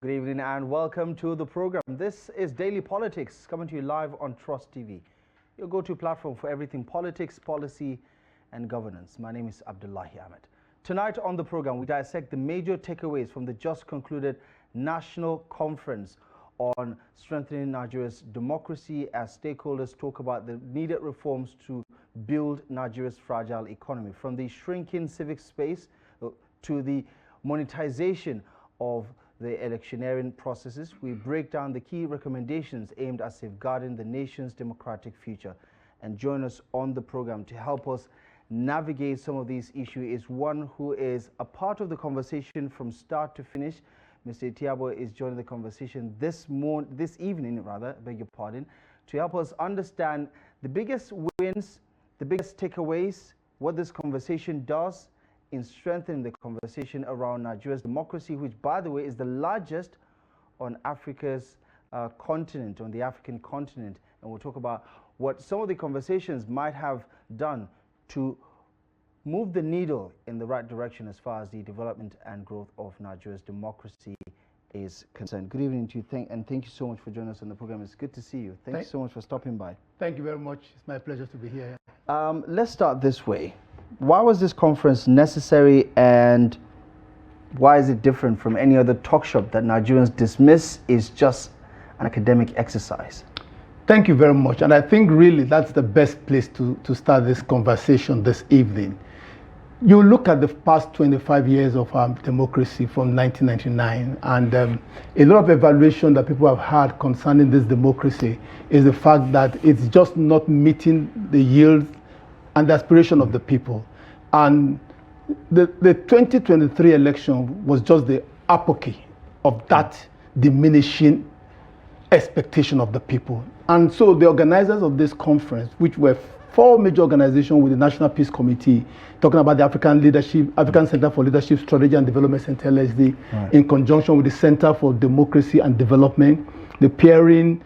Good evening and welcome to the program. This is Daily Politics coming to you live on Trust TV, your go-to platform for everything politics, policy and governance. My name is Abdullahi Ahmed. Tonight on the program, we dissect the major takeaways from the just concluded National Conference on strengthening Nigeria's democracy as stakeholders talk about the needed reforms to build Nigeria's fragile economy, from the shrinking civic space to the monetization of the electioneering processes. We break down the key recommendations aimed at safeguarding the nation's democratic future. And join us on the program to help us navigate some of these issues is one who is a part of the conversation from start to finish. Mr. Atabo is joining the conversation this evening, to help us understand the biggest wins, the biggest takeaways, what this conversation does in strengthening the conversation around Nigeria's democracy, which, by the way, is the largest on Africa's continent, on the African continent. And we'll talk about what some of the conversations might have done to move the needle in the right direction as far as the development and growth of Nigeria's democracy is concerned. Good evening to you, and thank you so much for joining us on the program. It's good to see you. Thank you so much for stopping by. Thank you very much. It's my pleasure to be here. Let's start this way. Why was this conference necessary, and why is it different from any other talk shop that Nigerians dismiss is just an academic exercise? Thank you very much. And I think really that's the best place to start this conversation this evening. You look at the past 25 years of our democracy from 1999, and a lot of evaluation that people have had concerning this democracy is the fact that it's just not meeting the yields and the aspiration of the people. And the 2023 election was just the apothecary of that diminishing expectation of the people. And so the organizers of this conference, which were 4 major organizations with the National Peace Committee, talking about the African Center for Leadership Strategy and Development Center, LSD, in conjunction with the Center for Democracy and Development, the Peering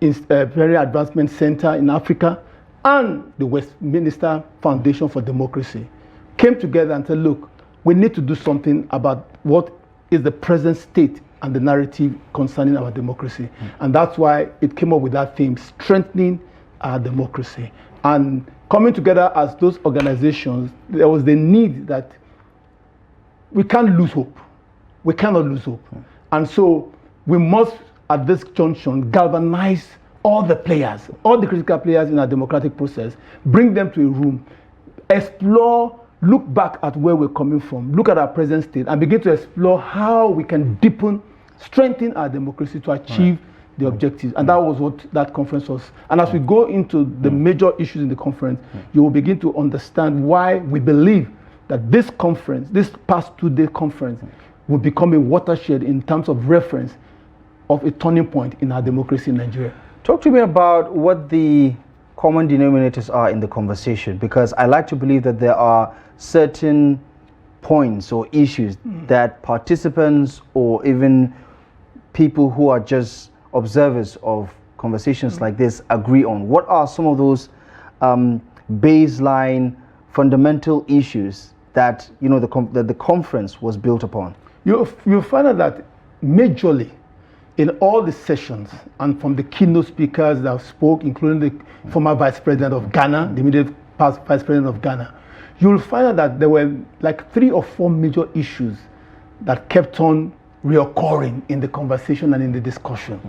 Advancement Center in Africa, and the Westminster Foundation for Democracy, came together and said, look, we need to do something about what is the present state and the narrative concerning our democracy. And that's why it came up with that theme, strengthening our democracy. And coming together as those organizations, there was the need that we can't lose hope. We cannot lose hope. And so we must, at this junction, galvanize all the players, all the critical players in our democratic process, bring them to a room, explore, look back at where we're coming from, look at our present state, and begin to explore how we can deepen, strengthen our democracy to achieve the objectives. And that was what that conference was. And as we go into the major issues in the conference, you will begin to understand why we believe that this conference, this past 2-day conference, will become a watershed in terms of reference of a turning point in our democracy in Nigeria. Talk to me about what the common denominators are in the conversation, because I like to believe that there are certain points or issues that participants or even people who are just observers of conversations like this agree on. What are some of those baseline fundamental issues that that the conference was built upon? You'll find out that majorly in all the sessions, and from the keynote speakers that spoke, including the former Vice President of Ghana, the immediate past Vice President of Ghana, you'll find out that there were like 3 or 4 major issues that kept on reoccurring in the conversation and in the discussion.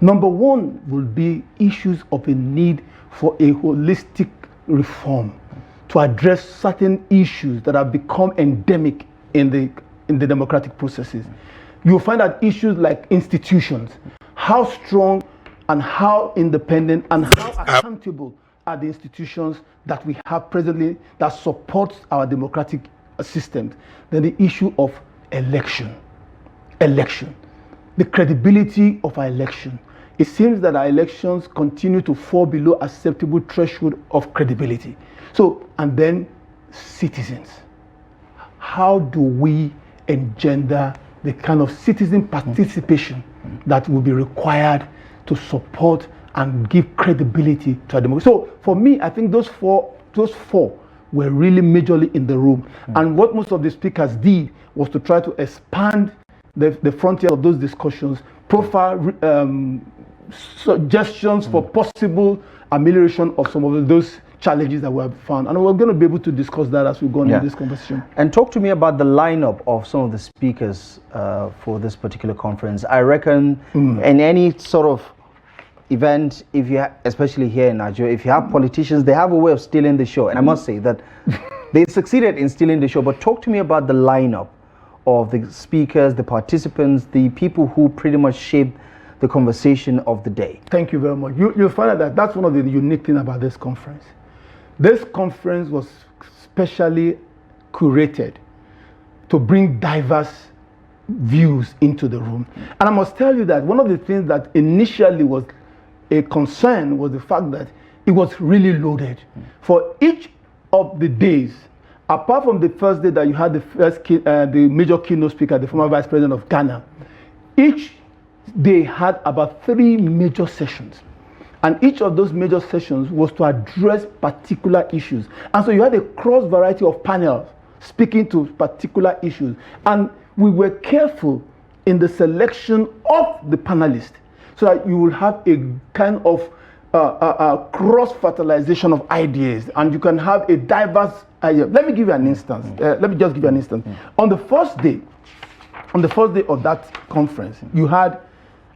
Number 1 will be issues of a need for a holistic reform to address certain issues that have become endemic in the democratic processes. You'll find that issues like institutions, how strong and how independent and how accountable are the institutions that we have presently that supports our democratic systems. Then the issue of election, the credibility of our election. It seems that our elections continue to fall below acceptable threshold of credibility. So, and then citizens. How do we engender the kind of citizen participation that will be required to support and give credibility to our democracy? So for me, I think those four were really majorly in the room. And what most of the speakers did was to try to expand the frontier of those discussions, profile suggestions for possible amelioration of some of those challenges that we have found. And we're going to be able to discuss that as we go on in this conversation. And talk to me about the lineup of some of the speakers for this particular conference. I reckon in any sort of event, if you especially here in Nigeria, if you have politicians, they have a way of stealing the show. And I must say that they succeeded in stealing the show. But talk to me about the lineup of the speakers, the participants, the people who pretty much shaped the conversation of the day. Thank you very much. You'll find out that that's one of the unique things about this conference. This conference was specially curated to bring diverse views into the room. And I must tell you that one of the things that initially was a concern was the fact that it was really loaded. For each of the days, apart from the first day that you had the major keynote speaker, the former Vice President of Ghana, each day had about 3 major sessions. And each of those major sessions was to address particular issues. And so you had a cross variety of panels speaking to particular issues. And we were careful in the selection of the panelists so that you will have a kind of cross-fertilization of ideas, and you can have a diverse idea. Let me give you an instance. Let me just give you an instance. On the first day of that conference, you had,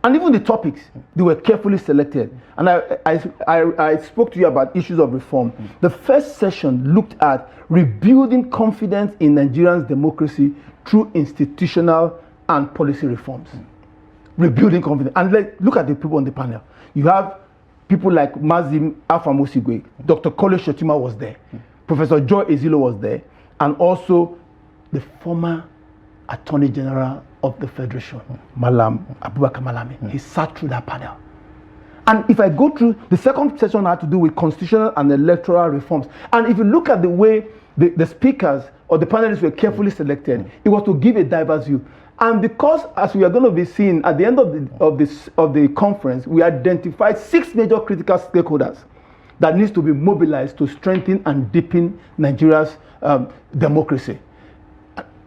and even the topics, they were carefully selected. And I spoke to you about issues of reform. The first session looked at rebuilding confidence in Nigeria's democracy through institutional and policy reforms. Rebuilding confidence. And look at the people on the panel. You have people like Mazim Afamosigwe, Dr. Kole Shotima was there, Professor Joy Ezilo was there, and also the former Attorney General of the Federation, Malam Abubakar Malami. He sat through that panel. And if I go through, the second session had to do with constitutional and electoral reforms. And if you look at the way the speakers or the panelists were carefully selected, it was to give a diverse view. And because, as we are going to be seeing at the end of the conference, we identified 6 major critical stakeholders that needs to be mobilized to strengthen and deepen Nigeria's democracy.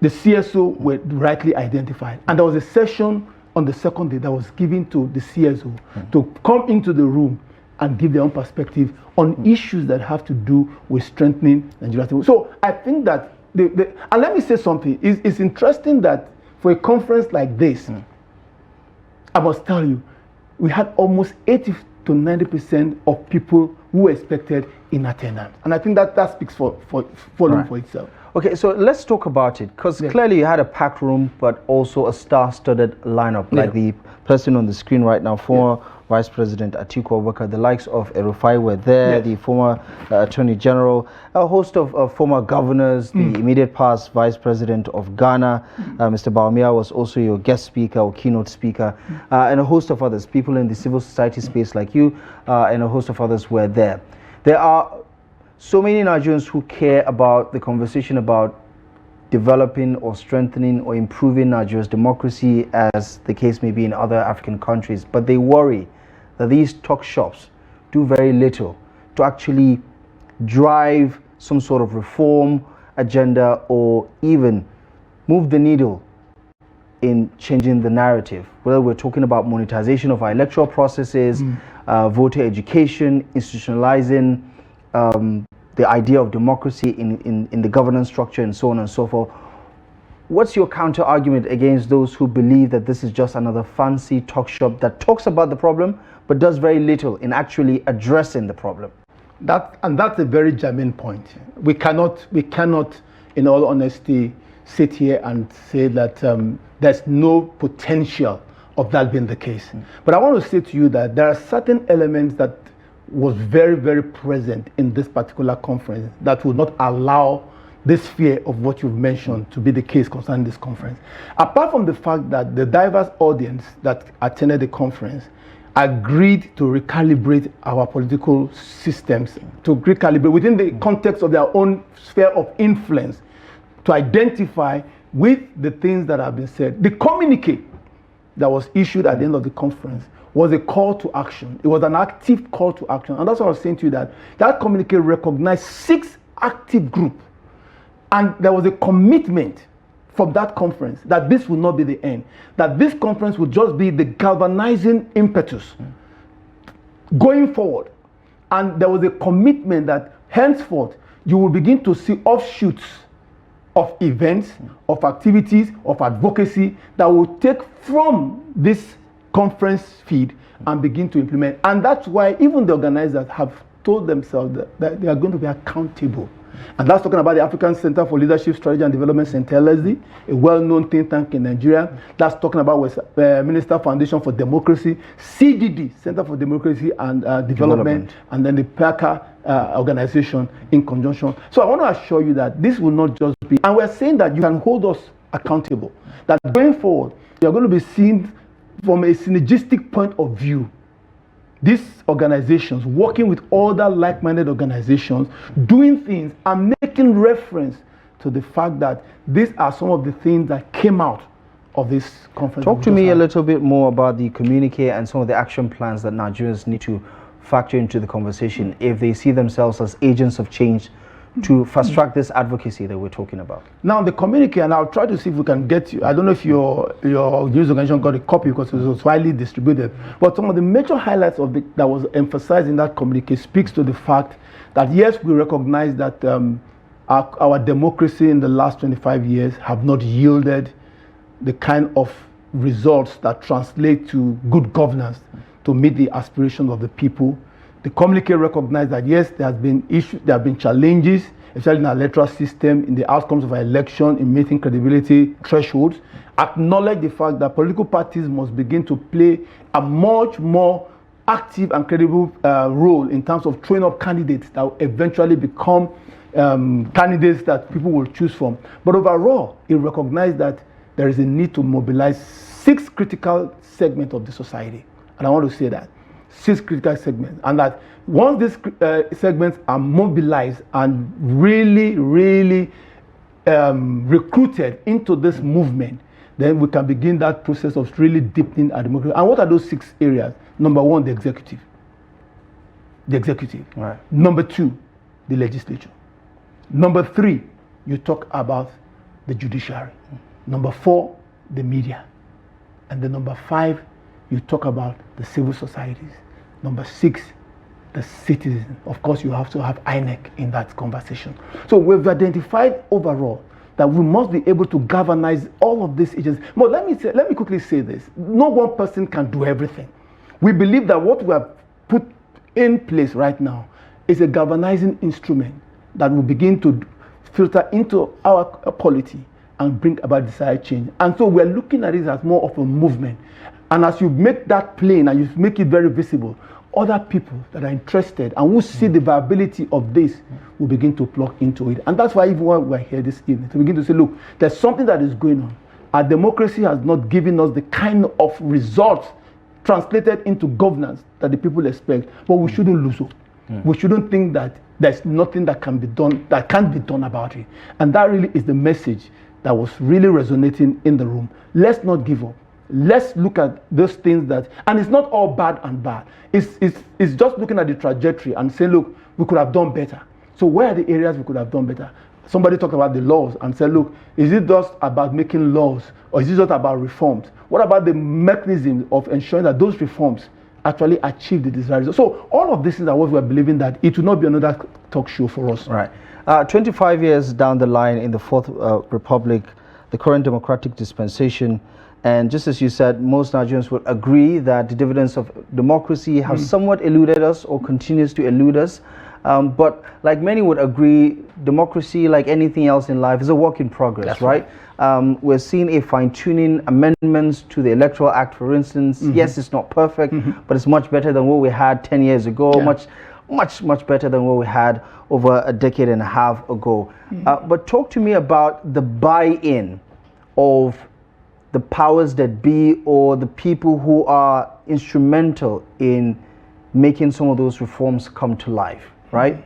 The CSO were rightly identified, and there was a session on the second day that was given to the CSO to come into the room and give their own perspective on issues that have to do with strengthening Nigeria's democracy. So I think that and let me say something. It's interesting that for a conference like this, I must tell you, we had almost 80 to 90% of people who were expected in attendance. And I think that speaks for itself. Okay, so let's talk about it, because clearly you had a packed room, but also a star-studded lineup, like the person on the screen right now, former Vice President Atiku Abubakar, the likes of Erufai were there, the former Attorney General, a host of former governors, the immediate past Vice President of Ghana, Mr. Baumia was also your guest speaker or keynote speaker, and a host of others, people in the civil society space like you, and a host of others were there. There are so many Nigerians who care about the conversation about developing or strengthening or improving Nigeria's democracy, as the case may be in other African countries, but they worry that these talk shops do very little to actually drive some sort of reform agenda or even move the needle in changing the narrative. Whether we're talking about monetization of our electoral processes, voter education, institutionalizing the idea of democracy in the governance structure, and so on and so forth. What's your counter argument against those who believe that this is just another fancy talk shop that talks about the problem but does very little in actually addressing the problem? That's a very germane point. We cannot, in all honesty, sit here and say that there's no potential of that being the case. But I want to say to you that there are certain elements that was very, very present in this particular conference that will not allow this fear of what you've mentioned to be the case concerning this conference. Apart from the fact that the diverse audience that attended the conference agreed to recalibrate our political systems, to recalibrate within the context of their own sphere of influence, to identify with the things that have been said. The communique that was issued at the end of the conference was a call to action. It was an active call to action. And that's what I was saying to you, that communique recognized 6 active groups. And there was a commitment from that conference that this will not be the end, that this conference will just be the galvanizing impetus going forward. And there was a commitment that henceforth you will begin to see offshoots of events, of activities, of advocacy that will take from this conference feed and begin to implement. And that's why even the organizers have told themselves that they are going to be accountable. And that's talking about the African Center for Leadership, Strategy and Development, LSD, a well-known think tank in Nigeria. That's talking about West Minister Foundation for Democracy, CDD, Center for Democracy and Development, and then the PACA organization in conjunction. So I want to assure you that this will not just be, and we're saying that you can hold us accountable, that going forward, you're going to be seen from a synergistic point of view. These organizations working with other like-minded organizations, doing things and making reference to the fact that these are some of the things that came out of this conference. Talk to me a little bit more about the communique and some of the action plans that Nigerians need to factor into the conversation if they see themselves as agents of change to fast track this advocacy that we're talking about. Now the communique, and I'll try to see if we can get you, I don't know if your news organization got a copy because it was widely distributed, but some of the major highlights of that was emphasized in that communique speaks to the fact that yes, we recognize that our democracy in the last 25 years have not yielded the kind of results that translate to good governance to meet the aspirations of the people. The communique recognized that yes, there have been issues, there have been challenges, especially in our electoral system, in the outcomes of our election, in meeting credibility thresholds. Acknowledge the fact that political parties must begin to play a much more active and credible role in terms of training up candidates that will eventually become candidates that people will choose from. But overall, it recognized that there is a need to mobilize 6 critical segments of the society. And I want to say that. 6 critical segments, and that once these segments are mobilized and really recruited into this movement, then we can begin that process of really deepening our democracy. And what are those 6 areas? Number 1, the executive. Right. Number 2, the legislature. Number 3, you talk about the judiciary. Number 4, the media. And then number 5, you talk about the civil societies. Number 6, the citizen. Of course, you have to have INEC in that conversation. So we've identified overall that we must be able to galvanize all of these agencies. But let me quickly say this. No one person can do everything. We believe that what we have put in place right now is a galvanizing instrument that will begin to filter into our polity and bring about desired change. And so we're looking at it as more of a movement. And as you make that plain and you make it very visible, other people that are interested and who see the viability of this will begin to plug into it. And that's why even while we're here this evening, to begin to say, look, there's something that is going on. Our democracy has not given us the kind of results translated into governance that the people expect, but we shouldn't lose hope. We shouldn't think that there's nothing that can be done, that can't be done about it. And that really is the message that was really resonating in the room. Let's not give up. Let's look at those things that, and it's not all bad and bad. It's just looking at the trajectory and saying, look, we could have done better. So where are the areas we could have done better? Somebody talked about the laws and said, look, is it just about making laws or is it just about reforms? What about the mechanism of ensuring that those reforms actually achieve the desired result? So all of these things are what we're believing that it will not be another talk show for us. Right. 25 years down the line in the Fourth Republic, the current democratic dispensation, and just as you said, most Nigerians would agree that the dividends of democracy have somewhat eluded us or continues to elude us. But like many would agree, democracy, like anything else in life, is a work in progress. That's right? We're seeing a fine-tuning amendments to the Electoral Act, for instance. Yes, it's not perfect, but it's much better than what we had 10 years ago, much better than what we had over a decade and a half ago. But talk to me about the buy-in of the powers that be or the people who are instrumental in making some of those reforms come to life, right?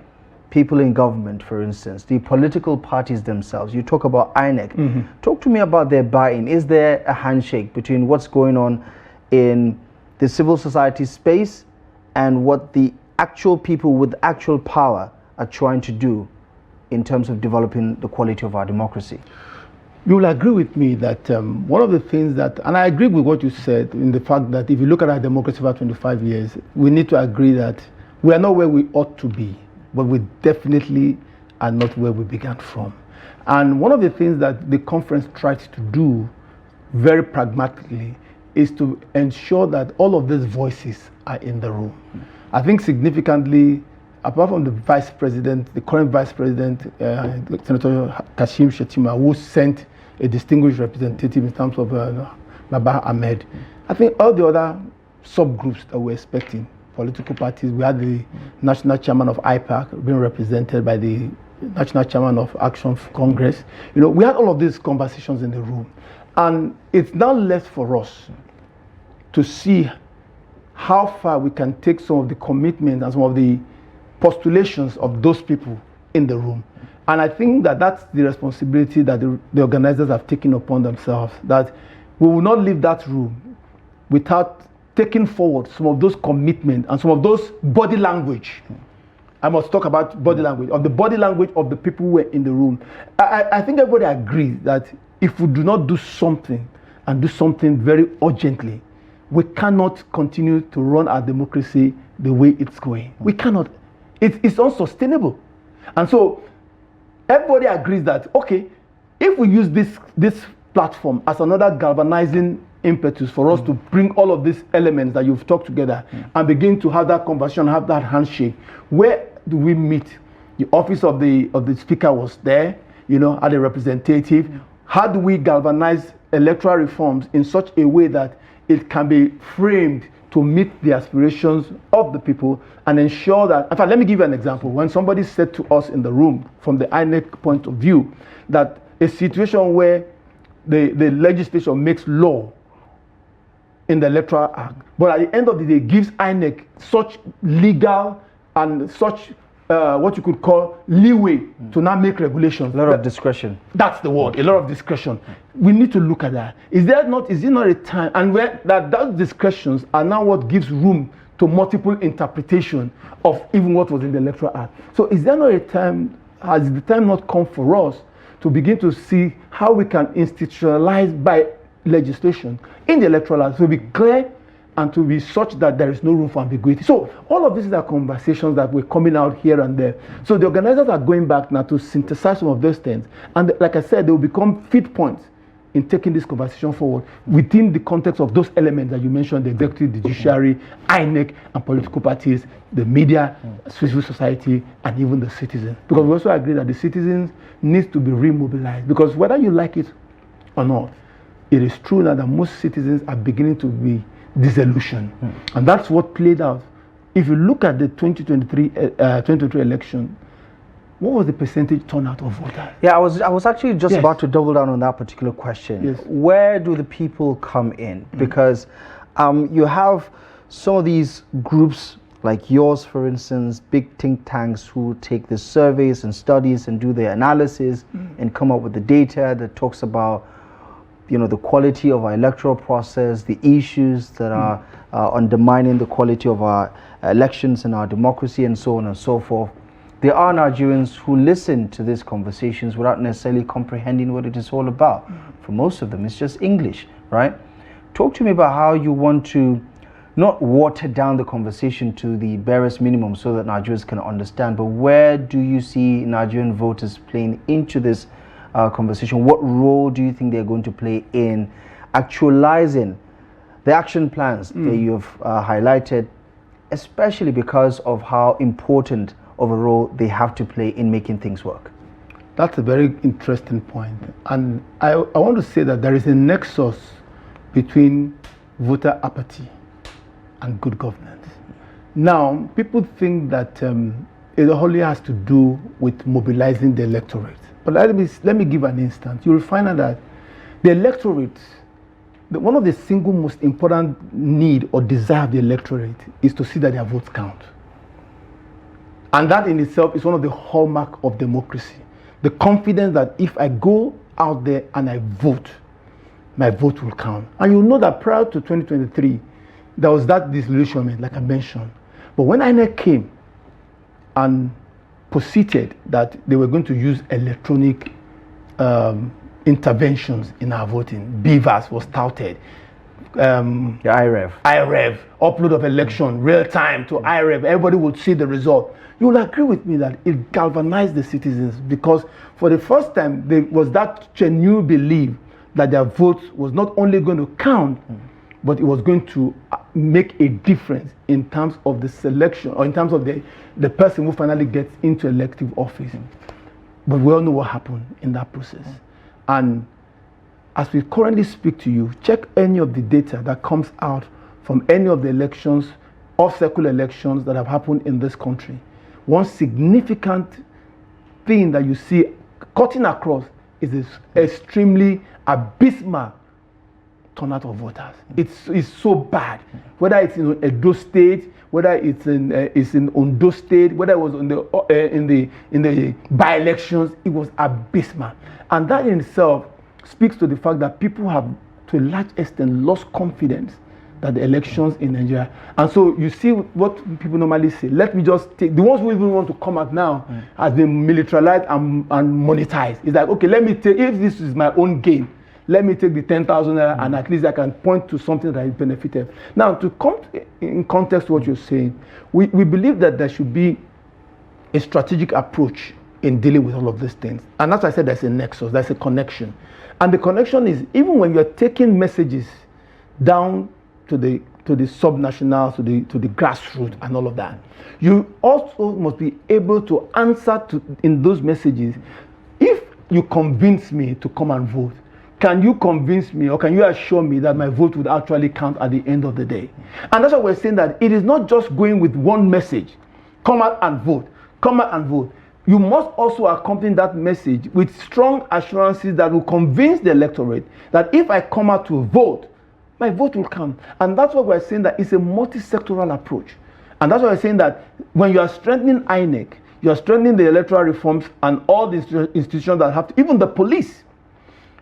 People in government, for instance, the political parties themselves. You talk about INEC. Talk to me about their buy-in. Is there a handshake between what's going on in the civil society space and what the actual people with actual power are trying to do in terms of developing the quality of our democracy? You will agree with me that one of the things that, and I agree with what you said in the fact that if you look at our democracy for 25 years, we need to agree that we are not where we ought to be, but we definitely are not where we began from. And one of the things that the conference tried to do very pragmatically is to ensure that all of these voices are in the room. I think significantly, apart from the vice president, the current vice president, Senator Kashim Shettima, who sent a distinguished representative in terms of Baba Ahmed, I think all the other subgroups that we're expecting, political parties, we had the national chairman of IPAC being represented by the national chairman of Action Congress. You know, we had all of these conversations in the room. And it's now left for us to see how far we can take some of the commitments and some of the postulations of those people in the room. And I think that that's the responsibility that the organizers have taken upon themselves, that we will not leave that room without taking forward some of those commitments and some of those body language. I must talk about body language, of the body language of the people who were in the room. I think everybody agrees that if we do not do something and do something very urgently, we cannot continue to run our democracy the way it's going. We cannot. It's unsustainable. And so everybody agrees that, okay, if we use this platform as another galvanizing impetus for us to bring all of these elements that you've talked together and begin to have that conversation, have that handshake, where do we meet? The office of the speaker was there, you know, as a representative. How do we galvanize electoral reforms in such a way that it can be framed to meet the aspirations of the people and ensure that, in fact, let me give you an example. When somebody said to us in the room, from the INEC point of view, that a situation where the legislature makes law in the Electoral Act, but at the end of the day gives INEC such legal and such what you could call leeway to now make regulations. A lot of discretion. That's the word, a lot of discretion. We need to look at that. Is it not a time, and where those discretions are now what gives room to multiple interpretation of even what was in the Electoral Act. So is there not a time, has the time not come for us to begin to see how we can institutionalize by legislation in the Electoral Act to be clear and to be such that there is no room for ambiguity? So all of these are conversations that we're coming out here and there. So the organizers are going back now to synthesize some of those things. And like I said, they will become feed points in taking this conversation forward within the context of those elements that you mentioned, the executive, the judiciary, INEC, and political parties, the media, civil society, and even the citizens. Because we also agree that the citizens need to be remobilized. Because whether you like it or not, it is true now that most citizens are beginning to be disillusioned. And that's what played out. If you look at the 2023 election, what was the percentage turnout of voters? Yeah, I was actually just about to double down on that particular question. Yes. Where do the people come in? Because you have some of these groups like yours, for instance, big think tanks who take the surveys and studies and do their analysis and come up with the data that talks about, you know, the quality of our electoral process, the issues that are undermining the quality of our elections and our democracy, and so on and so forth. There are Nigerians who listen to these conversations without necessarily comprehending what it is all about. For most of them, it's just English, right? Talk to me about how you want to not water down the conversation to the barest minimum so that Nigerians can understand, but where do you see Nigerian voters playing into this conversation? What role do you think they're going to play in actualizing the action plans that you've highlighted, especially because of how important of a role they have to play in making things work? That's a very interesting point. And I want to say that there is a nexus between voter apathy and good governance. Now, people think that it only has to do with mobilizing the electorate. But let me give an instance. You will find out that the electorate, one of the single most important need or desire of the electorate is to see that their votes count. And that in itself is one of the hallmarks of democracy. The confidence that if I go out there and I vote, my vote will count. And you know that prior to 2023, there was that disillusionment, like I mentioned. But when INEC came and posited that they were going to use electronic interventions in our voting. BVAS was touted. IREV. Upload of election, real time to IREV. Everybody would see the result. You will agree with me that it galvanized the citizens, because for the first time there was that genuine belief that their vote was not only going to count, but it was going to make a difference in terms of the selection, or in terms of the person who finally gets into elective office. But we all know what happened in that process. And as we currently speak to you, check any of the data that comes out from any of the elections, off-cycle elections that have happened in this country. One significant thing that you see cutting across is this extremely abysmal turnout of voters. It's so bad. Whether it's in Edo State, whether it's in Ondo State, whether it was in the by-elections, it was abysmal. And that in itself speaks to the fact that people have, to a large extent, lost confidence that the elections in Nigeria. And so you see what people normally say. Let me just take the ones who even want to come out now has been militarized and monetized. It's like, okay, let me take, if this is my own gain, let me take the 10,000 and at least I can point to something that is benefited. Now, to come in context to what you're saying, we believe that there should be a strategic approach in dealing with all of these things. And as I said, there's a nexus, there's a connection. And the connection is, even when you're taking messages down to the subnational, to the grassroots and all of that, you also must be able to answer in those messages. If you convince me to come and vote, can you convince me, or can you assure me that my vote would actually count at the end of the day? And that's why we're saying that it is not just going with one message, come out and vote, come out and vote. You must also accompany that message with strong assurances that will convince the electorate that if I come out to vote, my vote will count. And that's why we're saying that it's a multi-sectoral approach. And that's why we're saying that when you are strengthening INEC, you are strengthening the electoral reforms and all the institutions that have to, even the police,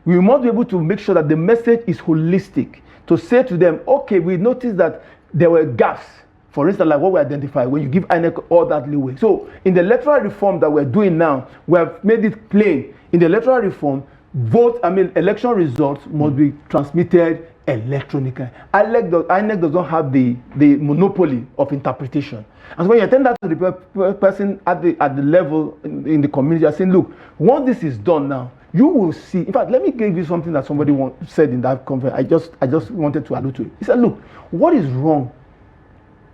we must be able to make sure that the message is holistic, to say to them, okay, we noticed that there were gaps. For instance, like what we identified, when you give INEC all that leeway. So in the electoral reform that we're doing now, we have made it plain. In the electoral reform, election results must be transmitted electronically. INEC does not have the monopoly of interpretation. And so when you attend that to the person at the level in the community, you're saying, look, once this is done now, you will see. In fact, let me give you something that somebody said in that conference. I just wanted to allude to it. He said, look, what is wrong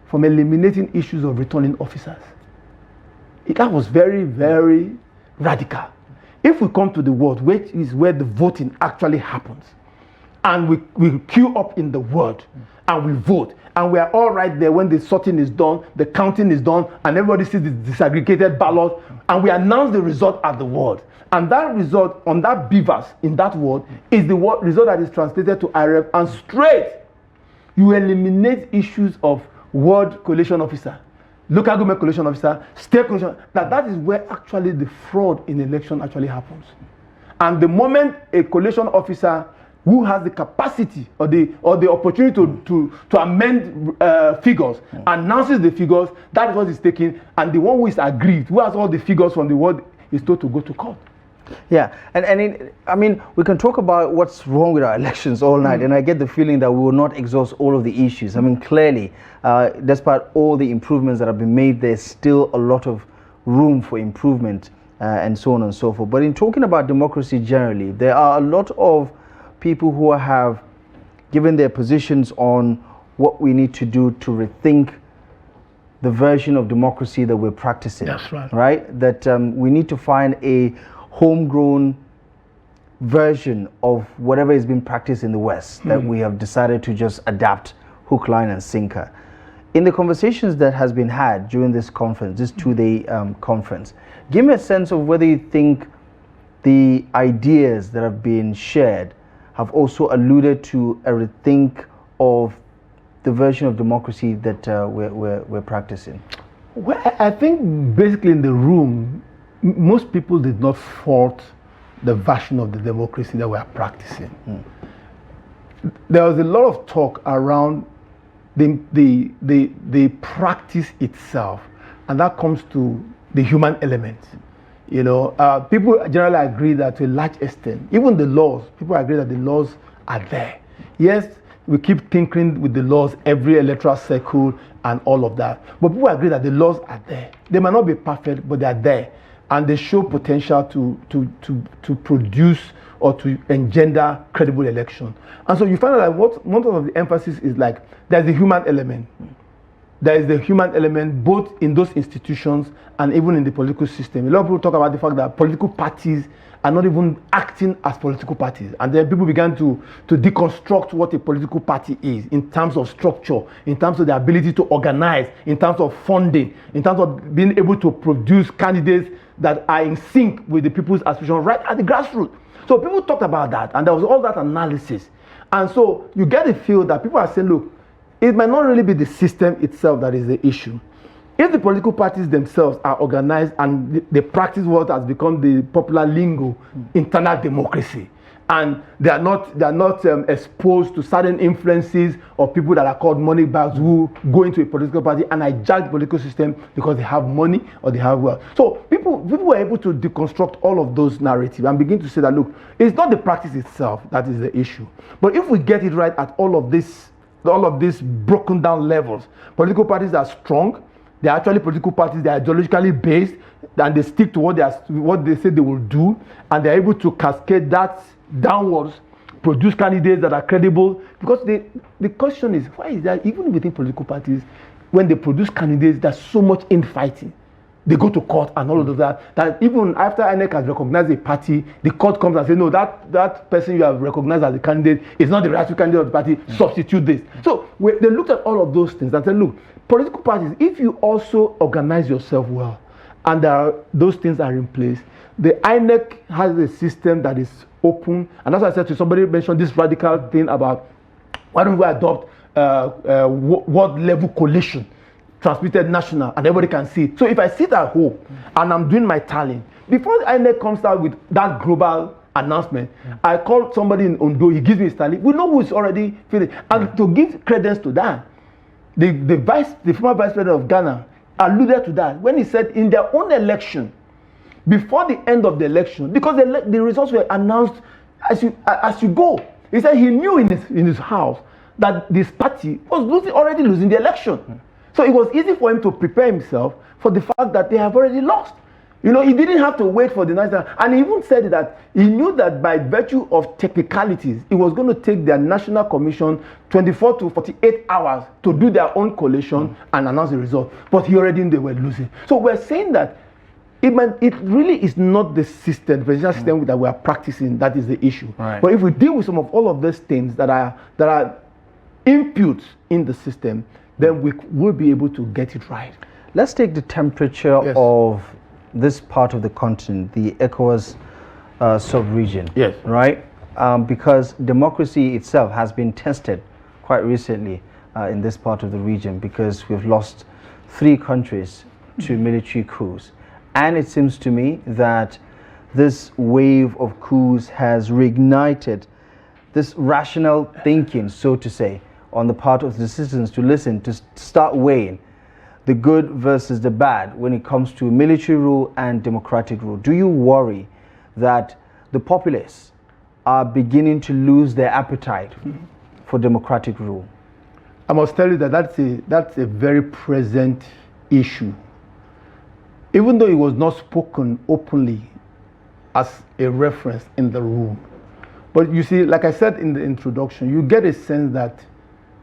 from eliminating issues of returning officers? That was very, very radical. If we come to the ward, which is where the voting actually happens, and we queue up in the ward, and we vote, and we are all right there when the sorting is done, the counting is done, and everybody sees the disaggregated ballot, and we announce the result at the ward. And that result on that BVAS in that ward is the result that is translated to IREF, and straight you eliminate issues of ward collation officer, local government collation officer, state collation. That is where actually the fraud in election actually happens. And the moment a collation officer who has the capacity or the opportunity to amend figures announces the figures, that is what is taken, and the one who is aggrieved, who has all the figures from the ward, is told to go to court. Yeah, and we can talk about what's wrong with our elections all night, and I get the feeling that we will not exhaust all of the issues. I mean, clearly, despite all the improvements that have been made, there's still a lot of room for improvement and so on and so forth. But in talking about democracy generally, there are a lot of people who have given their positions on what we need to do to rethink the version of democracy that we're practicing. That's right. Right? That we need to find a homegrown version of whatever is being practiced in the West that we have decided to just adapt hook, line, and sinker. In the conversations that has been had during this conference, this two-day conference, give me a sense of whether you think the ideas that have been shared have also alluded to a rethink of the version of democracy that we're practicing. Well, I think basically in the room, most people did not fault the version of the democracy that we are practicing. There was a lot of talk around the practice itself, and that comes to the human element. People generally agree that to a large extent, even the laws, people agree that the laws are there. Yes, we keep tinkering with the laws every electoral cycle and all of that. But people agree that the laws are there. They might not be perfect, but they are there. And they show potential to produce or to engender credible election. And so you find out that one of the emphasis is like there's the human element. There is the human element both in those institutions and even in the political system. A lot of people talk about the fact that political parties are not even acting as political parties. And then people began to deconstruct what a political party is in terms of structure, in terms of the ability to organize, in terms of funding, in terms of being able to produce candidates that are in sync with the people's aspirations right at the grassroots. So people talked about that, and there was all that analysis. And so you get the feel that people are saying, look, it might not really be the system itself that is the issue. If the political parties themselves are organized and they practice what has become the popular lingo, internal democracy, and they are not exposed to certain influences or people that are called money bags who go into a political party and hijack the political system because they have money or they have wealth. So people were able to deconstruct all of those narratives and begin to say that, look, it's not the practice itself that is the issue. But if we get it right at all of these broken down levels, political parties are strong. They're actually political parties. They're ideologically based, and they stick to what they say they will do, and they're able to cascade that downwards, produce candidates that are credible. Because the question is, why is that even within political parties, when they produce candidates, there's so much infighting? They go to court and all of that even after INEC has recognized a party, the court comes and says, no, that person you have recognized as a candidate is not the rightful candidate of the party, substitute this. So they looked at all of those things and said, look, political parties, if you also organize yourself well, and those things are in place, the INEC has a system that is open. And as I said to somebody mentioned this radical thing about why don't we adopt world level coalition, transmitted national, and everybody can see it. So if I sit at home and I'm doing my tallying, before the INEC comes out with that global announcement, I call somebody in Ondo, he gives me his tally. We know who's already feeling. And to give credence to that, the former vice president of Ghana alluded to that when he said in their own election, before the end of the election, because the results were announced as you go, he said he knew in his house that this party was already losing the election. So it was easy for him to prepare himself for the fact that they have already lost. He didn't have to wait for the national, and he even said that he knew that by virtue of technicalities, it was going to take their national commission 24 to 48 hours to do their own collation and announce the result. But he already knew they were losing. So we're saying that it really is not the system, the presidential system that we are practicing that is the issue. Right. But if we deal with some of all of these things that are inputs in the system, then we will be able to get it right. Let's take the temperature of this part of the continent, the ECOWAS sub-region. Yes. Right? Because democracy itself has been tested quite recently in this part of the region, because we've lost 3 countries to military coups. And it seems to me that this wave of coups has reignited this rational thinking, so to say, on the part of the citizens to listen, to start weighing the good versus the bad when it comes to military rule and democratic rule. Do you worry that the populace are beginning to lose their appetite for democratic rule? I must tell you that that's a very present issue. Even though it was not spoken openly as a reference in the room. But you see, like I said in the introduction, you get a sense that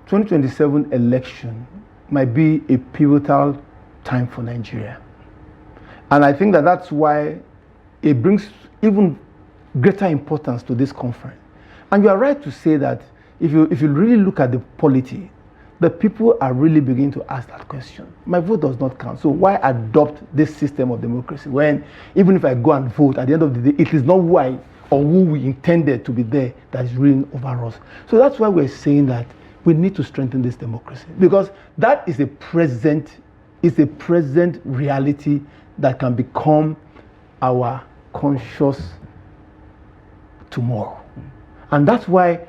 2027 election might be a pivotal time for Nigeria. And I think that that's why it brings even greater importance to this conference. And you are right to say that if you really look at the polity, the people are really beginning to ask that question. My vote does not count. So why adopt this system of democracy when even if I go and vote, at the end of the day, it is not who I or who we intended to be there that is ruling over us. So that's why we're saying that we need to strengthen this democracy, because that is a present reality that can become our conscious tomorrow. And that's why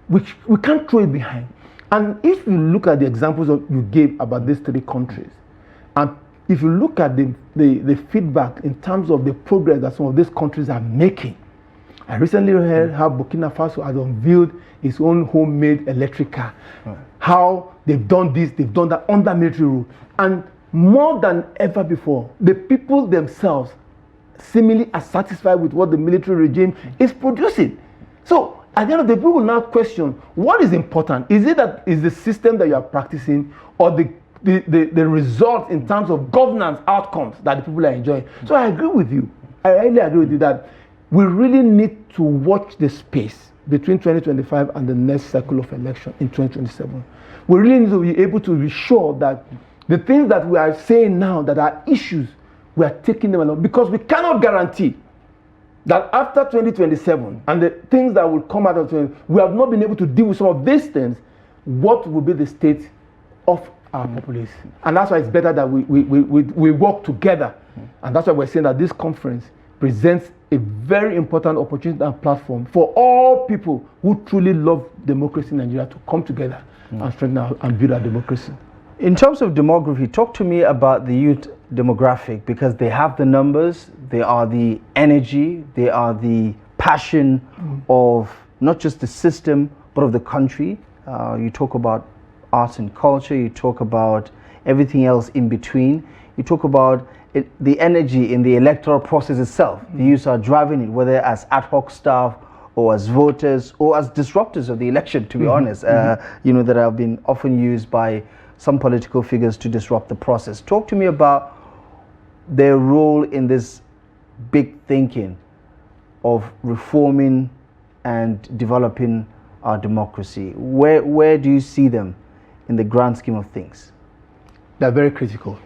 we can't throw it behind. And if you look at the examples you gave about these 3 countries, and if you look at the feedback in terms of the progress that some of these countries are making, I recently heard how Burkina Faso has unveiled its own homemade electric car, how they've done this, they've done that under military rule. And more than ever before, the people themselves seemingly are satisfied with what the military regime is producing. So at the end of the day, people will now question, what is important? Is it that is the system that you are practicing, or the result in terms of governance outcomes that the people are enjoying? So I agree with you. I really agree with you that we really need to watch the space between 2025 and the next cycle of election in 2027. We really need to be able to be sure that the things that we are saying now that are issues, we are taking them along, because we cannot guarantee that after 2027 and the things that will come out of it, we have not been able to deal with some of these things. What will be the state of our population? And that's why it's better that we work together. And that's why we're saying that this conference presents a very important opportunity and platform for all people who truly love democracy in Nigeria to come together and strengthen and build our democracy. In terms of demography, talk to me about the youth demographic, because they have the numbers, they are the energy, they are the passion of not just the system, but of the country. You talk about arts and culture, you talk about everything else in between. You talk about the energy in the electoral process itself. The youth are driving it, whether as ad hoc staff or as voters or as disruptors of the election, to be honest, you know, that have been often used by some political figures to disrupt the process. Talk to me about their role in this big thinking of reforming and developing our democracy. Where do you see them in the grand scheme of things? They're very critical.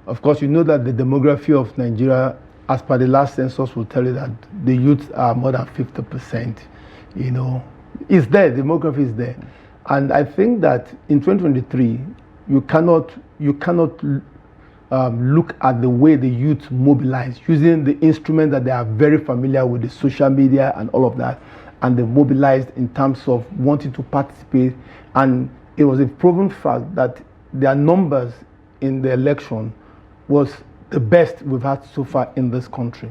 Of course, you know that the demography of Nigeria, as per the last census, will tell you that the youth are more than 50%. You know, it's there, demography is there. And I think that in 2023, you cannot look at the way the youth mobilize, using the instrument that they are very familiar with, the social media and all of that, and they mobilized in terms of wanting to participate. And it was a proven fact that their numbers in the election was the best we've had so far in this country.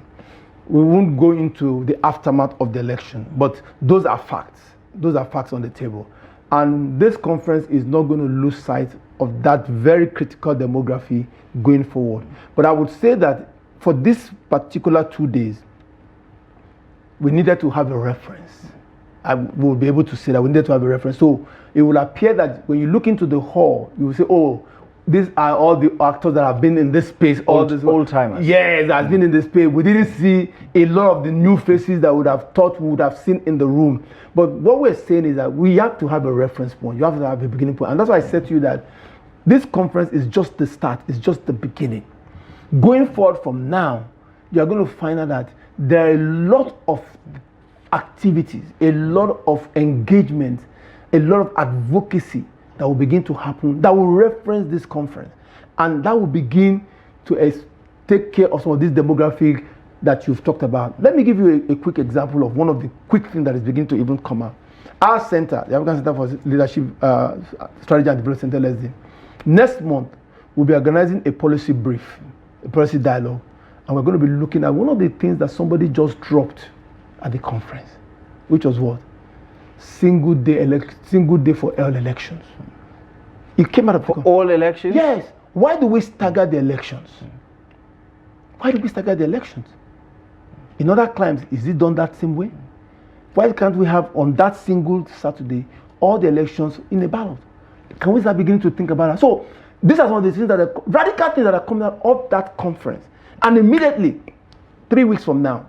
We won't go into the aftermath of the election, but those are facts. Those are facts on the table. And this conference is not going to lose sight of that very critical demography going forward. But I would say that for this particular 2 days, we needed to have a reference. I will be able to say that we needed to have a reference. So it will appear that when you look into the hall, you will say, oh, these are all the actors that have been in this space. Old timers. Yes, that has been in this space. We didn't see a lot of the new faces that we would have thought we would have seen in the room. But what we're saying is that we have to have a reference point. You have to have a beginning point. And that's why I said to you that this conference is just the start. It's just the beginning. Going forward from now, you're going to find out that there are a lot of activities, a lot of engagement, a lot of advocacy that will begin to happen, that will reference this conference. And that will begin to take care of some of this demographic that you've talked about. Let me give you a quick example of one of the quick things that is beginning to even come out. Our center, the African Center for Leadership, Strategy and Development Center, LSD, next month we'll be organizing a policy brief, a policy dialogue. And we're going to be looking at one of the things that somebody just dropped at the conference, which was what? Single day for all elections. It came out of all elections? Yes. Why do we stagger the elections? Why do we stagger the elections? In other climes, is it done that same way? Why can't we have on that single Saturday all the elections in a ballot? Can we start beginning to think about that? So these are some of the things that are radical things that are coming out of that conference. And immediately, 3 weeks from now,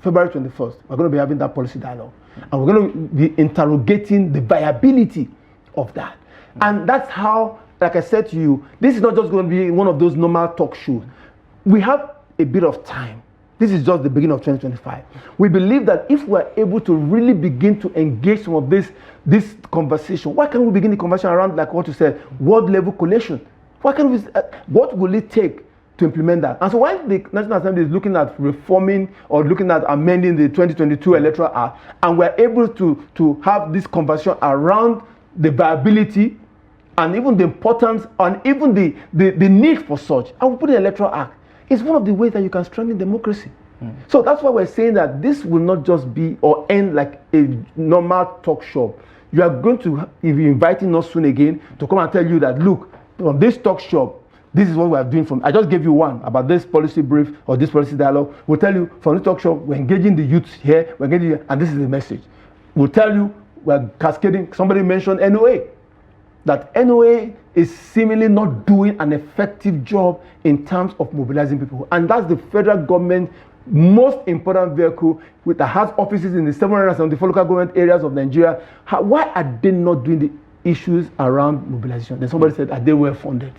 February 21st, we're going to be having that policy dialogue. And we're going to be interrogating the viability of that. And that's how, like I said to you, this is not just going to be one of those normal talk shows. We have a bit of time. This is just the beginning of 2025. We believe that if we're able to really begin to engage some of this conversation, why can't we begin the conversation around, like what you said, world level coalition? Why can't we, what will it take to implement that? And so when the National Assembly is looking at reforming or looking at amending the 2022 Electoral Act, and we're able to have this conversation around the viability and even the importance and even the need for such, I will put the Electoral Act. It's one of the ways that you can strengthen democracy. So that's why we're saying that this will not just be or end like a normal talk shop. You are going to be inviting us soon again to come and tell you that, look, from this talk shop, this is what we are doing from. I just gave you one about this policy brief or this policy dialogue. We'll tell you from the talk shop, we're engaging the youth here, we're engaging here, and this is the message. We'll tell you we're cascading. Somebody mentioned NOA. That NOA is seemingly not doing an effective job in terms of mobilizing people. And that's the federal government most important vehicle that has offices in the 774 local government areas of Nigeria. Why are they not doing the issues around mobilization? Then somebody said, are they well funded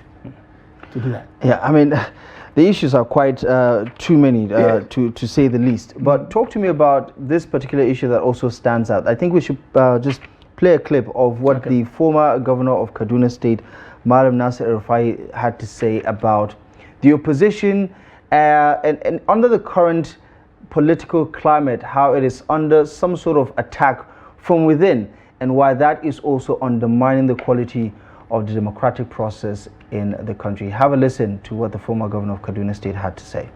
to do that? Yeah, I mean, the issues are quite too many to say the least. But talk to me about this particular issue that also stands out. I think we should just play a clip of what the former governor of Kaduna State, Malam Nasir El-Rufai, had to say about the opposition and under the current political climate, how it is under some sort of attack from within, and why that is also undermining the quality of the democratic process in the country. Have a listen to what the former governor of Kaduna State had to say.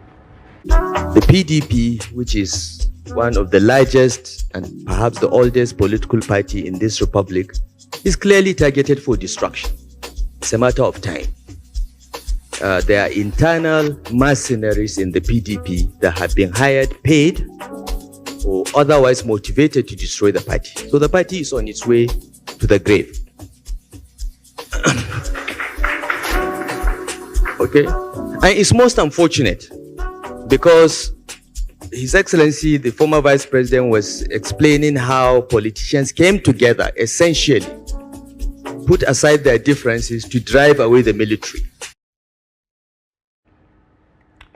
The PDP, which is one of the largest and perhaps the oldest political party in this republic, is clearly targeted for destruction. It's a matter of time. There are internal mercenaries in the PDP that have been hired, paid, or otherwise motivated to destroy the party. So the party is on its way to the grave. Okay? And it's most unfortunate because His Excellency, the former Vice President, was explaining how politicians came together, essentially, put aside their differences to drive away the military.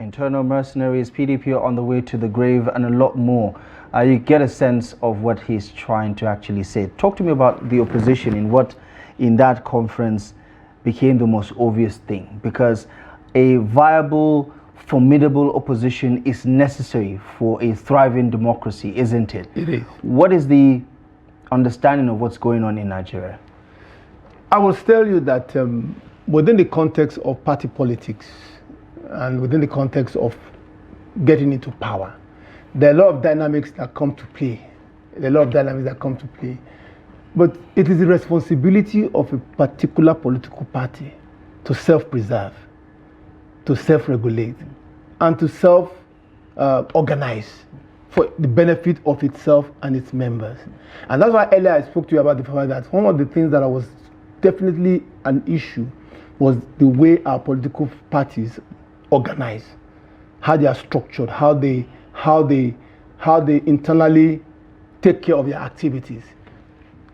Internal mercenaries, PDP are on the way to the grave, and a lot more. You get a sense of what he's trying to actually say. Talk to me about the opposition in what in that conference became the most obvious thing, because a viable, formidable opposition is necessary for a thriving democracy, isn't it? It is. What is the understanding of what's going on in Nigeria? I will tell you that within the context of party politics and within the context of getting into power, there are a lot of dynamics that come to play. But it is the responsibility of a particular political party to self-preserve, to self-regulate, and to self-organize for the benefit of itself and its members. And that's why earlier I spoke to you about the fact that one of the things that was definitely an issue was the way our political parties organize, how they are structured, how they internally take care of their activities.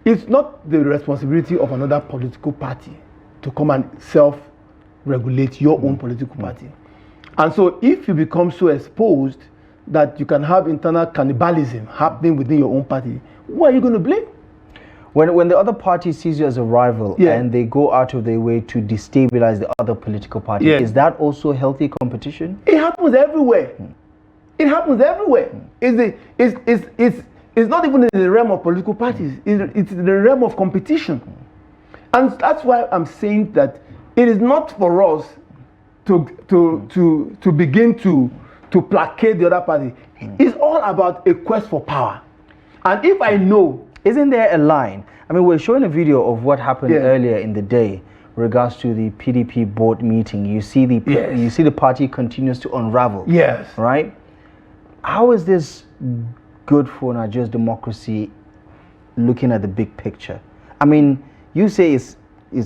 It's not the responsibility of another political party to come and self-regulate your own political party. And so if you become so exposed that you can have internal cannibalism happening within your own party, who are you going to blame? When the other party sees you as a rival and they go out of their way to destabilize the other political party, is that also healthy competition? It happens everywhere. It happens everywhere. It's not even in the realm of political parties. It's in the realm of competition. And that's why I'm saying that it is not for us to begin to placate the other party. It's all about a quest for power. And if I know, isn't there a line? I mean, we're showing a video of what happened earlier in the day in regards to the PDP board meeting. You see the party continues to unravel. Yes. Right? How is this good for Nigeria's democracy looking at the big picture? I mean, you say it's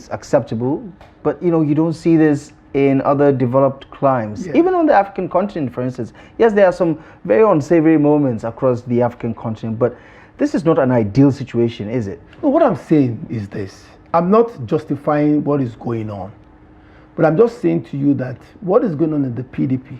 acceptable, but you don't see this in other developed climes. Even on the African continent, for instance. Yes, there are some very unsavory moments across the African continent, but this is not an ideal situation, is it? No, what I'm saying is this. I'm not justifying what is going on, but I'm just saying to you that what is going on in the PDP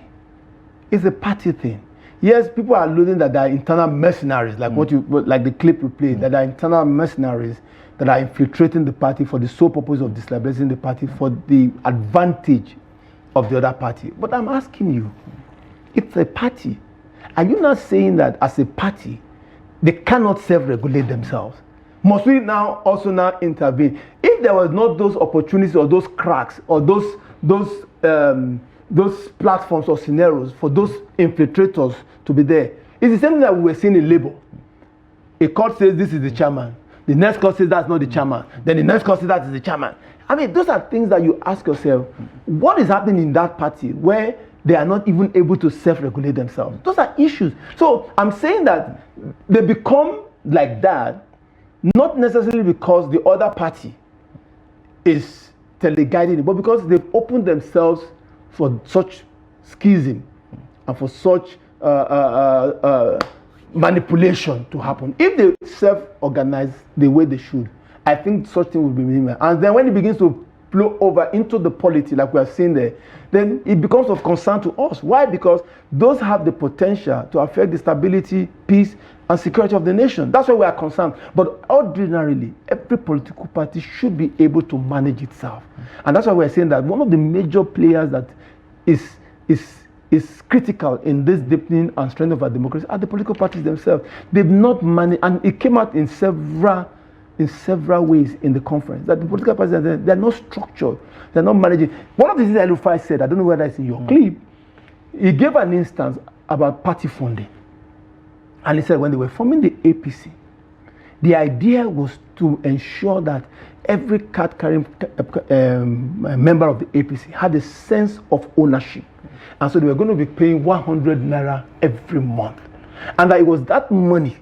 is a party thing. Yes, people are alluding that there are internal mercenaries, like like the clip you played, that there are internal mercenaries that are infiltrating the party for the sole purpose of destabilizing the party for the advantage of the other party. But I'm asking you, it's a party. Are you not saying that as a party, they cannot self-regulate themselves? Must we now also now intervene? If there was not those opportunities or those cracks or those platforms or scenarios for those infiltrators to be there, it's the same thing that we were seeing in Labour. A court says this is the chairman. The next court says that's not the chairman. Then the next court says that is the chairman. I mean, those are things that you ask yourself, what is happening in that party where they are not even able to self-regulate themselves? Those are issues. So I'm saying that they become like that, not necessarily because the other party is teleguiding it, but because they've opened themselves for such schism and for such manipulation to happen. If they self-organize the way they should, I think such thing will be minimal. And then when it begins to flow over into the polity, like we are seeing there, then it becomes of concern to us. Why? Because those have the potential to affect the stability, peace, and security of the nation. That's why we are concerned. But ordinarily, every political party should be able to manage itself. And that's why we are saying that one of the major players that is critical in this deepening and strength of our democracy are the political parties themselves. They've not managed, and it came out in several ways in the conference, that the political parties, they're not structured, they're not managing. One of the things that Rufai said, I don't know whether it's in your clip, he gave an instance about party funding. And he said when they were forming the APC, the idea was to ensure that every card-carrying member of the APC had a sense of ownership. And so they were going to be paying 100 naira every month. And that it was that money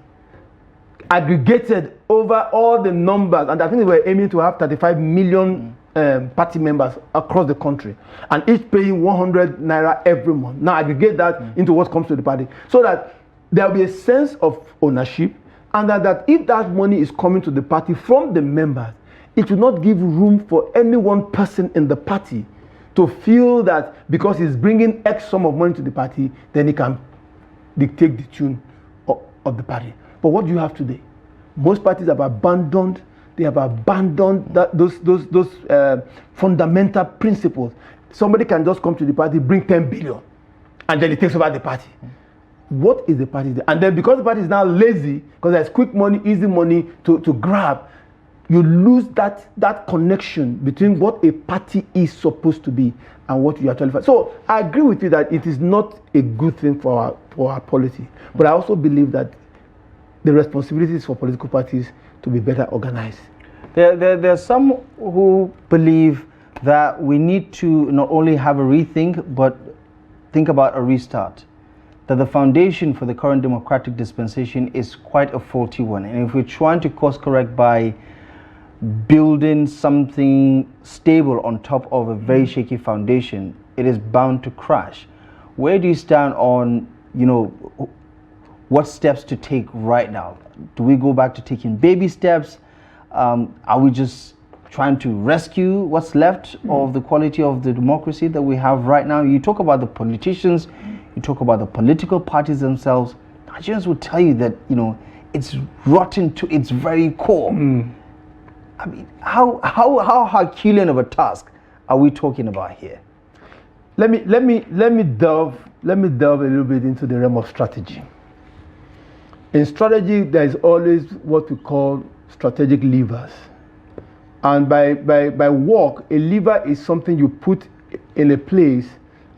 aggregated over all the numbers, and I think they were aiming to have 35 million party members across the country, and each paying 100 naira every month. Now aggregate that into what comes to the party, so that there will be a sense of ownership, and that if that money is coming to the party from the members, it will not give room for any one person in the party to feel that because he's bringing X sum of money to the party, then he can dictate the tune of the party. But what do you have today? Most parties have abandoned. They have abandoned those fundamental principles. Somebody can just come to the party, bring 10 billion, and then he takes over the party. What is the party? And then because the party is now lazy, because there's quick money, easy money to grab, you lose that connection between what a party is supposed to be and what you actually find. So I agree with you that it is not a good thing for our polity. But I also believe that the responsibilities for political parties to be better organized. There are some who believe that we need to not only have a rethink, but think about a restart. That the foundation for the current democratic dispensation is quite a faulty one. And if we're trying to course correct by building something stable on top of a very shaky foundation, it is bound to crash. Where do you stand on, what steps to take right now? Do we go back to taking baby steps? Are we just trying to rescue what's left of the quality of the democracy that we have right now? You talk about the politicians, you talk about the political parties themselves. Nigerians will tell you that, it's rotten to its very core. I mean, how Herculean of a task are we talking about here? Let me delve a little bit into the realm of strategy. In strategy, there is always what we call strategic levers. And by work, a lever is something you put in a place,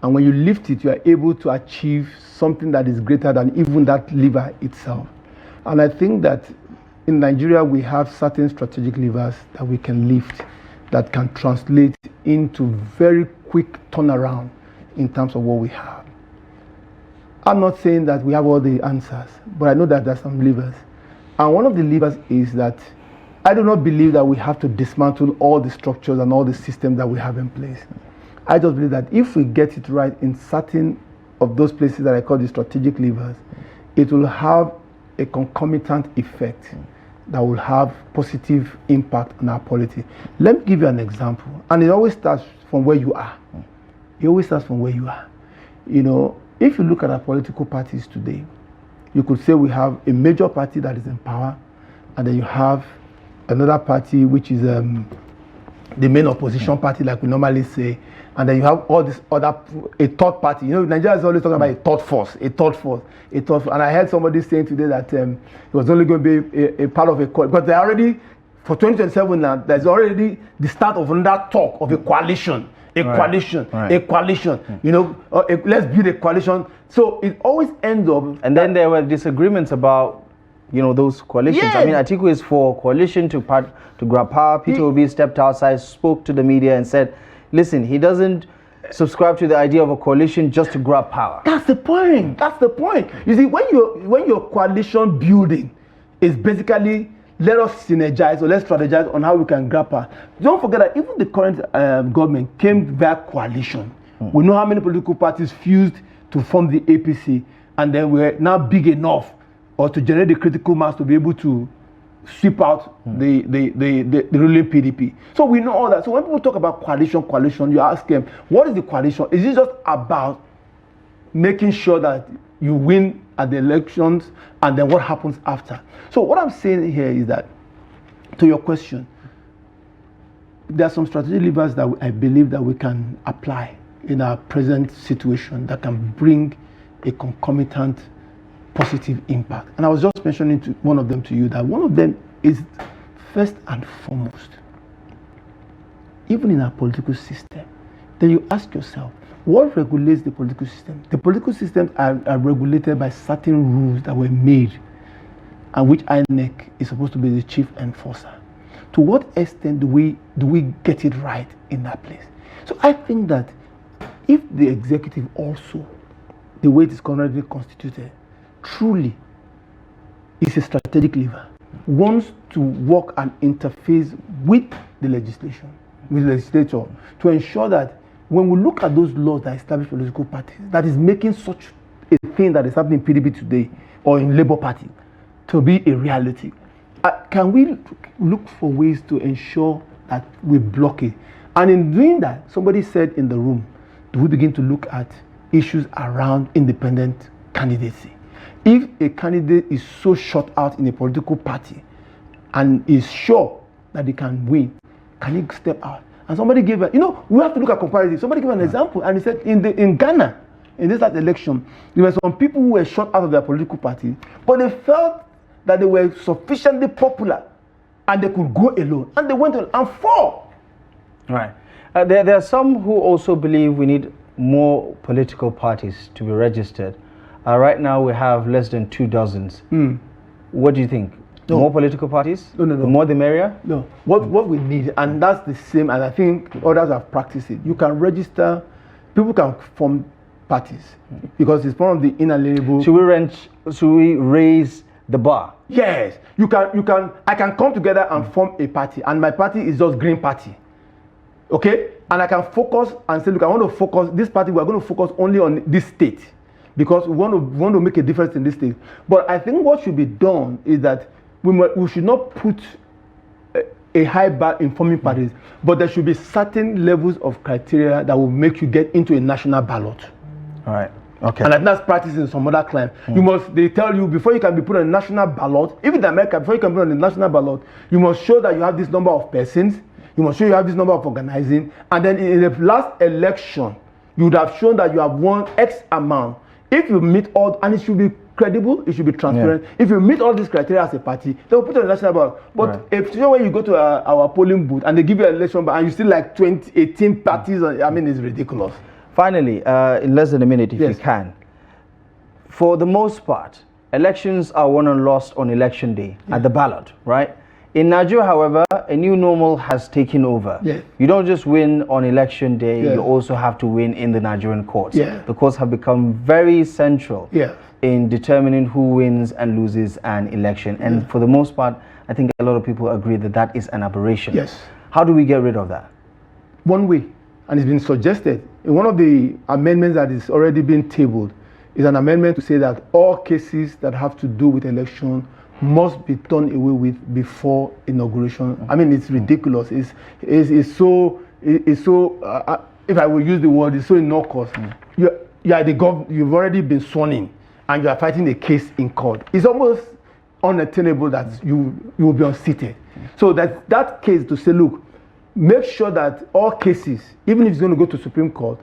and when you lift it, you are able to achieve something that is greater than even that lever itself. And I think that in Nigeria, we have certain strategic levers that we can lift that can translate into very quick turnaround in terms of what we have. I'm not saying that we have all the answers, but I know that there are some levers. And one of the levers is that I do not believe that we have to dismantle all the structures and all the systems that we have in place. I just believe that if we get it right in certain of those places that I call the strategic levers, it will have a concomitant effect that will have positive impact on our polity. Let me give you an example. And it always starts from where you are. It always starts from where you are. If you look at our political parties today, you could say we have a major party that is in power, and then you have another party which is the main opposition party, like we normally say, and then you have all this other, a third party. You know, Nigeria is always talking about a third force. And I heard somebody saying today that it was only going to be a part of a coalition, because they already, for 2027 now, there's already the start of another talk of a coalition. A coalition, you know, let's build a coalition. So it always ends up. And then there were disagreements about, you know, those coalitions. Yeah. I mean, Atiku is for coalition to grab power. Peter Obi stepped outside, spoke to the media and said, listen, he doesn't subscribe to the idea of a coalition just to grab power. That's the point. You see, when your coalition building is basically, let us synergize or let's strategize on how we can grab power. Don't forget that even the current government came via coalition. We know how many political parties fused to form the APC, and then we're now big enough or to generate the critical mass to be able to sweep out the ruling PDP. So we know all that. So when people talk about coalition, you ask them, what is the coalition? Is it just about making sure that you win at the elections and then what happens after? So what I'm saying here is that, to your question, there are some strategic levers that I believe that we can apply in our present situation that can bring a concomitant positive impact. And I was just mentioning one of them to you, that one of them is, first and foremost, even in our political system, then you ask yourself, what regulates the political system? The political systems are regulated by certain rules that were made, and which INEC is supposed to be the chief enforcer. To what extent do we get it right in that place? So I think that if the executive also, the way it is currently constituted, truly is a strategic lever, wants to work and interface with the legislature, to ensure that when we look at those laws that establish political parties, that is making such a thing that is happening in PDP today or in Labour Party to be a reality, can we look for ways to ensure that we block it? And in doing that, somebody said in the room, do we begin to look at issues around independent candidacy? If a candidate is so shut out in a political party and is sure that he can win, can he step out? And somebody gave we have to look at comparative. Somebody gave an example, and he said in Ghana, in this last election, there were some people who were shut out of their political party, but they felt that they were sufficiently popular and they could go alone, and they went on and fought. Right. There are some who also believe we need more political parties to be registered. Right now we have less than 2 dozens. What do you think? No. More political parties? No. The more the merrier? No. What we need, and that's the same, and I think others have practiced it. You can register, people can form parties because it's one of the inalienable. Should we raise the bar? Yes. You can. I can come together and form a party, and my party is just Green Party. Okay? And I can focus and say, look, I want to focus this party. We're going to focus only on this state because we want to make a difference in this state. But I think what should be done is that we should not put a high bar in forming parties, but there should be certain levels of criteria that will make you get into a national ballot. All right. Okay. And I think that's practiced in some other climes. They tell you before you can be put on a national ballot, even in America, before you can be on a national ballot, you must show that you have this number of persons, you must show you have this number of organizing, and then in the last election, you would have shown that you have won X amount. If you meet all, and it should be credible, it should be transparent. Yeah. If you meet all these criteria as a party, they will put on a national ballot. But if when you go to our polling booth and they give you an election, and you still like 18 parties, I mean, it's ridiculous. Finally, in less than a minute, if you can, for the most part, elections are won and lost on election day at the ballot, right? In Nigeria, however, a new normal has taken over. Yeah. You don't just win on election day, you also have to win in the Nigerian courts. Yeah. The courts have become very central in determining who wins and loses an election. And for the most part, I think a lot of people agree that that is an aberration. Yes. How do we get rid of that? One way, and it's been suggested, in one of the amendments that is already being tabled, is an amendment to say that all cases that have to do with election must be done away with before inauguration. I mean, it's ridiculous. It's so if I will use the word, it's so innocuous. You are the government. You've already been sworn in, and you are fighting a case in court. It's almost unattainable that you will be unseated. So that case to say, look, make sure that all cases, even if it's going to go to Supreme Court,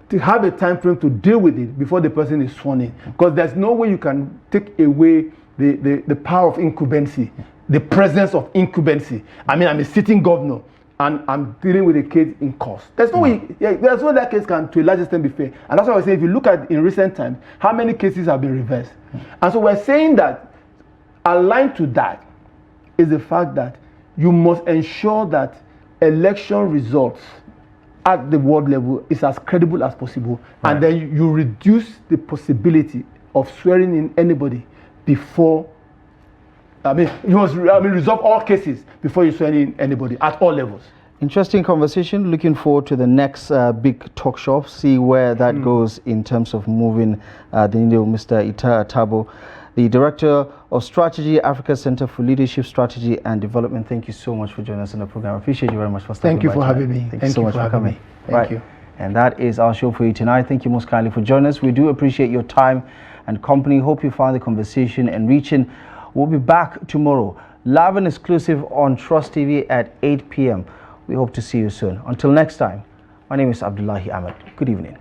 to have a time frame to deal with it before the person is sworn in. Because there's no way you can take away the power of incumbency, the presence of incumbency. I mean, I'm a sitting governor and I'm dealing with a case in court. There's no way, there's no that case can to a large extent be fair. And that's why I was saying, if you look at in recent times, how many cases have been reversed? And so we're saying that aligned to that is the fact that you must ensure that election results at the world level is as credible as possible, and then you reduce the possibility of swearing in anybody before. You must resolve all cases before you swear in anybody at all levels. Interesting conversation. Looking forward to the next big talk show. See where that goes in terms of moving the needle. Mr. Itia Atabo, the Director of Strategy, Africa Center for Leadership, Strategy and Development. Thank you so much for joining us on the program. I appreciate you very much for stopping by. Thank you for having me. Thank you so much for coming. Thank you. And that is our show for you tonight. Thank you most kindly for joining us. We do appreciate your time and company. Hope you find the conversation enriching. We'll be back tomorrow, live and exclusive on Trust TV at 8 p.m. We hope to see you soon. Until next time, my name is Abdullahi Ahmed. Good evening.